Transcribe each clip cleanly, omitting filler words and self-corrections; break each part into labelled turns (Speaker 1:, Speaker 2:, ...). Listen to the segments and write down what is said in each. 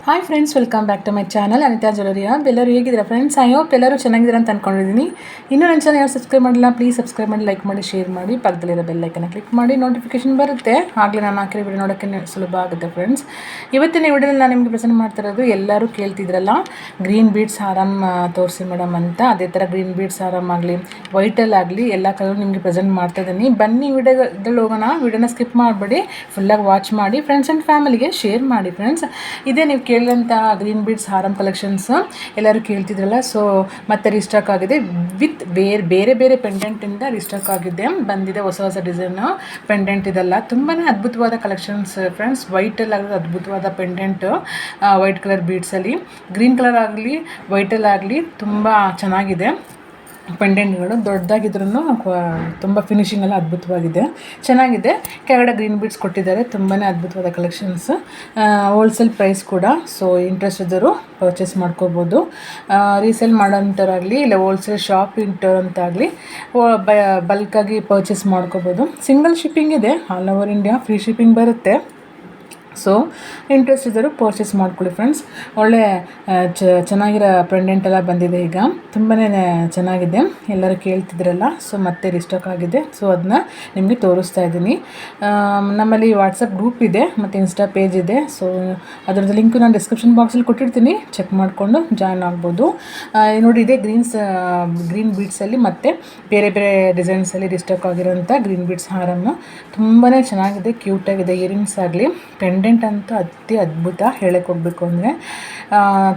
Speaker 1: Hi friends, welcome back to my channel Anita ಜ್ಯುವೆಲರಿಯ. ಎಲ್ಲರೂ ಹೇಗಿದ್ದೀರಾ ಫ್ರೆಂಡ್ಸ್? ಐ ಹೋಪ್ ಎಲ್ಲರೂ ಚೆನ್ನಾಗಿದ್ದೀರಾ ಅಂತ ಅಂದ್ಕೊಂಡಿದ್ದೀನಿ. ಇನ್ನೂ ನನ್ನ ಚಾನಲ್ ಯಾರು ಸಬ್ಸ್ಕ್ರೈಬ್ ಮಾಡಿಲ್ಲ, ಪ್ಲೀಸ್ ಸಬ್ಸ್ಕ್ರೈಬ್ ಮಾಡಿ, ಲೈಕ್ ಮಾಡಿ, ಶೇರ್ ಮಾಡಿ, ಪಕ್ಕದಲ್ಲಿರೋ ಬೆಲ್ ಐಕನ್ನ ಕ್ಲಿಕ್ ಮಾಡಿ, ನೋಟಿಫಿಕೇಶನ್ ಬರುತ್ತೆ. ಆಗಲೇ ನಾನು ಹಾಕಿರೋ ವಿಡಿಯೋ ನೋಡೋಕ್ಕೆ ಸುಲಭ ಆಗುತ್ತೆ ಫ್ರೆಂಡ್ಸ್. ಇವತ್ತಿನ ವಿಡಿಯೋದಲ್ಲಿ ನಾನು ನಿಮಗೆ ಪ್ರೆಸೆಂಟ್ ಮಾಡ್ತಿರೋದು, ಎಲ್ಲರೂ ಕೇಳ್ತಿದ್ರಲ್ಲ ಗ್ರೀನ್ ಬೀಡ್ಸ್ ಆರಾಮ್ ತೋರಿಸಿ ಮೇಡಮ್ ಅಂತ. ಅದೇ ಥರ ಗ್ರೀನ್ ಬೀಡ್ಸ್ ಆರಾಮ್ ಆಗಲಿ, ವೈಟಲ್ಲಾಗಲಿ ಎಲ್ಲ ಕಲರ್ ನಿಮಗೆ ಪ್ರೆಸೆಂಟ್ ಮಾಡ್ತಾ ಇದ್ದೀನಿ. ಬನ್ನಿ ವಿಡಿಯೋದಲ್ಲಿ ಹೋಗೋಣ. ವಿಡಿಯೋನ ಸ್ಕಿಪ್ ಮಾಡಬೇಡಿ, ಫುಲ್ಲಾಗಿ ವಾಚ್ ಮಾಡಿ, ಫ್ರೆಂಡ್ಸ್ ಆ್ಯಂಡ್ ಫ್ಯಾಮಿಲಿಗೆ ಶೇರ್ ಮಾಡಿ ಫ್ರೆಂಡ್ಸ್. ಇದೇ ನೀವು ಕೇಳಿದಂಥ ಗ್ರೀನ್ ಬೀಡ್ಸ್ ಹಾರಮ್ ಕಲೆಕ್ಷನ್ಸ್ ಎಲ್ಲರೂ ಕೇಳ್ತಿದ್ರಲ್ಲ, ಸೊ ಮತ್ತೆ ರೀಸ್ಟಾಕ್ ಆಗಿದೆ. ವಿತ್ ಬೇರೆ ಬೇರೆ ಪೆಂಡೆಂಟಿಂದ ರೀಸ್ಟಾಕ್ ಆಗಿದೆ, ಬಂದಿದೆ ಹೊಸ ಡಿಸೈನ್ ಪೆಂಡೆಂಟ್. ಇದೆಲ್ಲ ತುಂಬಾ ಅದ್ಭುತವಾದ ಕಲೆಕ್ಷನ್ಸ್ ಫ್ರೆಂಡ್ಸ್. ವೈಟಲ್ಲಿ ಆಗೋದು ಅದ್ಭುತವಾದ ಪೆಂಡೆಂಟ್, ವೈಟ್ ಕಲರ್ ಬೀಡ್ಸಲ್ಲಿ, ಗ್ರೀನ್ ಕಲರ್ ಆಗಲಿ ವೈಟಲ್ಲಿ ಆಗಲಿ ತುಂಬ ಚೆನ್ನಾಗಿದೆ. ಪೆಂಡೆಂಟ್ಗಳು ದೊಡ್ಡದಾಗಿದ್ರೂ ತುಂಬ ಫಿನಿಶಿಂಗ್ ಎಲ್ಲ ಅದ್ಭುತವಾಗಿದೆ, ಚೆನ್ನಾಗಿದೆ. ಕೆಳಗಡೆ ಗ್ರೀನ್ ಬೀಡ್ಸ್ ಕೊಟ್ಟಿದ್ದಾರೆ, ತುಂಬಾ ಅದ್ಭುತವಾದ ಕಲೆಕ್ಷನ್ಸ್. ಹೋಲ್ಸೇಲ್ ಪ್ರೈಸ್ ಕೂಡ, ಸೊ ಇಂಟ್ರೆಸ್ಟ್ ಇದ್ದರೂ ಪರ್ಚೇಸ್ ಮಾಡ್ಕೋಬೋದು. ರೀಸೇಲ್ ಮಾಡೋಂಥವ್ರಾಗಲಿ ಇಲ್ಲ ಹೋಲ್ಸೇಲ್ ಶಾಪ್ ಇಟ್ಟೋರಂತಾಗಲಿ ಬಲ್ಕಾಗಿ ಪರ್ಚೇಸ್ ಮಾಡ್ಕೋಬೋದು. ಸಿಂಗಲ್ ಶಿಪ್ಪಿಂಗ್ ಇದೆ, all over India free shipping ಬರುತ್ತೆ. ಸೊ ಇಂಟ್ರೆಸ್ಟ್ ಇದ್ದರೂ ಪರ್ಚೇಸ್ ಮಾಡ್ಕೊಳ್ಳಿ ಫ್ರೆಂಡ್ಸ್. ಒಳ್ಳೆ ಚೆನ್ನಾಗಿರೋ ಪೆಂಡೆಂಟ್ ಎಲ್ಲ ಬಂದಿದೆ ಈಗ, ತುಂಬಾ ಚೆನ್ನಾಗಿದೆ. ಎಲ್ಲರೂ ಕೇಳ್ತಿದ್ರಲ್ಲ, ಸೊ ಮತ್ತೆ ರಿಸ್ಟಾಕ್ ಆಗಿದೆ. ಸೊ ಅದನ್ನ ನಿಮಗೆ ತೋರಿಸ್ತಾ ಇದ್ದೀನಿ. ನಮ್ಮಲ್ಲಿ ವಾಟ್ಸಪ್ ಗ್ರೂಪ್ ಇದೆ ಮತ್ತು ಇನ್ಸ್ಟಾ ಪೇಜ್ ಇದೆ. ಸೊ ಅದರದ್ದು ಲಿಂಕು ನಾನು ಡಿಸ್ಕ್ರಿಪ್ಷನ್ ಬಾಕ್ಸಲ್ಲಿ ಕೊಟ್ಟಿರ್ತೀನಿ, ಚೆಕ್ ಮಾಡಿಕೊಂಡು ಜಾಯ್ನ್ ಆಗ್ಬೋದು. ನೋಡಿ, ಇದೇ ಗ್ರೀನ್ ಬೀಡ್ಸಲ್ಲಿ ಮತ್ತು ಬೇರೆ ಬೇರೆ ಡಿಸೈನ್ಸಲ್ಲಿ ರಿಸ್ಟಾಕ್ ಆಗಿರೋಂಥ ಗ್ರೀನ್ ಬೀಡ್ಸ್ ಹಾರನ್ನು ತುಂಬಾ ಚೆನ್ನಾಗಿದೆ, ಕ್ಯೂಟಾಗಿದೆ. ಇಯರಿಂಗ್ಸ್ ಆಗಲಿ ಪೆಂಡೆಂಟ್ ಅಂತೂ ಅದ್ಭುತ, ಹೇಳಕ್ಕೆ ಹೋಗಬೇಕು ಅಂದರೆ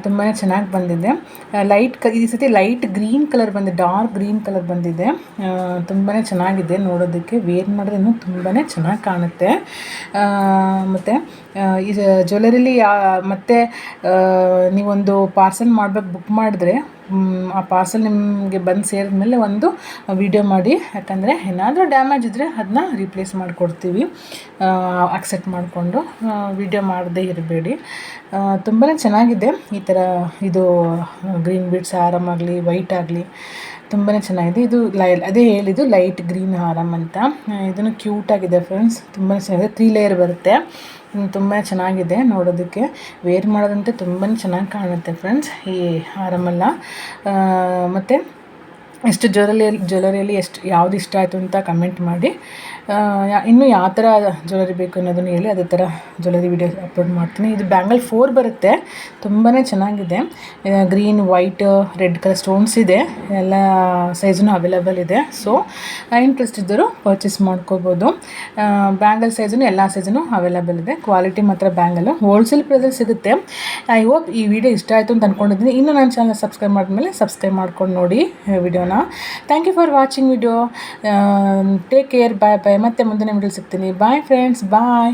Speaker 1: ತುಂಬಾ ಚೆನ್ನಾಗಿ ಬಂದಿದೆ. ಈ ಸತಿ ಲೈಟ್ ಗ್ರೀನ್ ಕಲರ್ ಬಂದಿದೆ, ಡಾರ್ಕ್ ಗ್ರೀನ್ ಕಲರ್ ಬಂದಿದೆ. ತುಂಬಾ ಚೆನ್ನಾಗಿದೆ ನೋಡೋದಕ್ಕೆ, ವೇರ್ ಮಾಡಿದ್ರೆ ಇನ್ನೂ ತುಂಬಾ ಚೆನ್ನಾಗಿ ಕಾಣುತ್ತೆ. ಮತ್ತು ಈ ಜ್ಯುವೆಲರಿಲಿ ಮತ್ತು ನೀವೊಂದು ಪಾರ್ಸೆಲ್ ಮಾಡಬೇಕು, ಬುಕ್ ಮಾಡಿದ್ರೆ ಆ ಪಾರ್ಸೆಲ್ ನಿಮಗೆ ಬಂದು ಸೇರಿದ್ಮೇಲೆ ಒಂದು ವಿಡಿಯೋ ಮಾಡಿ, ಯಾಕಂದರೆ ಏನಾದರೂ ಡ್ಯಾಮೇಜ್ ಇದ್ದರೆ ಅದನ್ನ ರೀಪ್ಲೇಸ್ ಮಾಡಿಕೊಡ್ತೀವಿ. ಅಕ್ಸೆಪ್ಟ್ ಮಾಡಿಕೊಂಡು ವಿಡಿಯೋ ಮಾಡದೇ ಇರಬೇಡಿ. ತುಂಬಾ ಚೆನ್ನಾಗಿದೆ. ಈ ಥರ ಇದು ಗ್ರೀನ್ ಬೀಡ್ಸ್ ಹಾರಮ್ ಆಗಲಿ ವೈಟ್ ಆಗಲಿ ತುಂಬಾ ಚೆನ್ನಾಗಿದೆ. ಇದು ಅದೇ ಹೇಳಿದ್ದು ಲೈಟ್ ಗ್ರೀನ್ ಹಾರಮ್ ಅಂತ. ಇದನ್ನು ಕ್ಯೂಟಾಗಿದೆ ಫ್ರೆಂಡ್ಸ್, ತುಂಬಾ ಚೆನ್ನಾಗಿದೆ. 3 ಲೇಯರ್ ಬರುತ್ತೆ, ತುಂಬ ಚೆನ್ನಾಗಿದೆ ನೋಡೋದಕ್ಕೆ. ವೇರ್ ಮಾಡೋದಂತೆ ತುಂಬಾ ಚೆನ್ನಾಗಿ ಕಾಣುತ್ತೆ ಫ್ರೆಂಡ್ಸ್ ಈ ಹಾರಮೆಲ್ಲ. ಮತ್ತು ಎಷ್ಟು ಜ್ಯುವೆಲರಿಯಲ್ಲಿ ಯಾವುದು ಇಷ್ಟ ಆಯಿತು ಅಂತ ಕಮೆಂಟ್ ಮಾಡಿ. ಇನ್ನೂ ಯಾವ ಥರ ಜ್ಯುವೆಲರಿ ಬೇಕು ಅನ್ನೋದನ್ನು ಹೇಳಿ, ಅದೇ ಥರ ಜ್ಯುವೆಲರಿ ವಿಡಿಯೋ ಅಪ್ಲೋಡ್ ಮಾಡ್ತೀನಿ. ಇದು ಬ್ಯಾಂಗಲ್ 4 ಬರುತ್ತೆ, ತುಂಬಾ ಚೆನ್ನಾಗಿದೆ. Green, white, red colour stones ಇದೆ, ಎಲ್ಲ ಸೈಜೂ ಅವೈಲೇಬಲ್ ಇದೆ. ಸೊ ಇಂಟ್ರೆಸ್ಟ್ ಇದ್ದರೂ ಪರ್ಚೇಸ್ ಮಾಡ್ಕೋಬೋದು. ಬ್ಯಾಂಗಲ್ ಸೈಜೂ ಎಲ್ಲ ಸೈಜೂ ಅವೈಲೇಬಲ್ ಇದೆ. ಕ್ವಾಲಿಟಿ ಮಾತ್ರ ಬ್ಯಾಂಗಲ್ ಹೋಲ್ಸೇಲ್ ಪ್ರೈಸಲ್ಲಿ ಸಿಗುತ್ತೆ. ಐ ಹೋಪ್ ಈ ವಿಡಿಯೋ ಇಷ್ಟ ಆಯಿತು ಅಂತ ಅಂದ್ಕೊಂಡಿದ್ದೀನಿ. ಇನ್ನೂ ನನ್ನ ಚಾನಲ್ ಸಬ್ಸ್ಕ್ರೈಬ್ ಮಾಡಿದ್ಮೇಲೆ ಸಬ್ಸ್ಕ್ರೈಬ್ ಮಾಡ್ಕೊಂಡು ನೋಡಿ ವಿಡಿಯೋನ. Thank you for watching video. Take care, bye bye. ಮತ್ತೆ ಮುಂದಿನ ವಿಡಿಯೋ ಸಿಗ್ತೀನಿ. ಬಾಯ್ ಫ್ರೆಂಡ್ಸ್, ಬಾಯ್.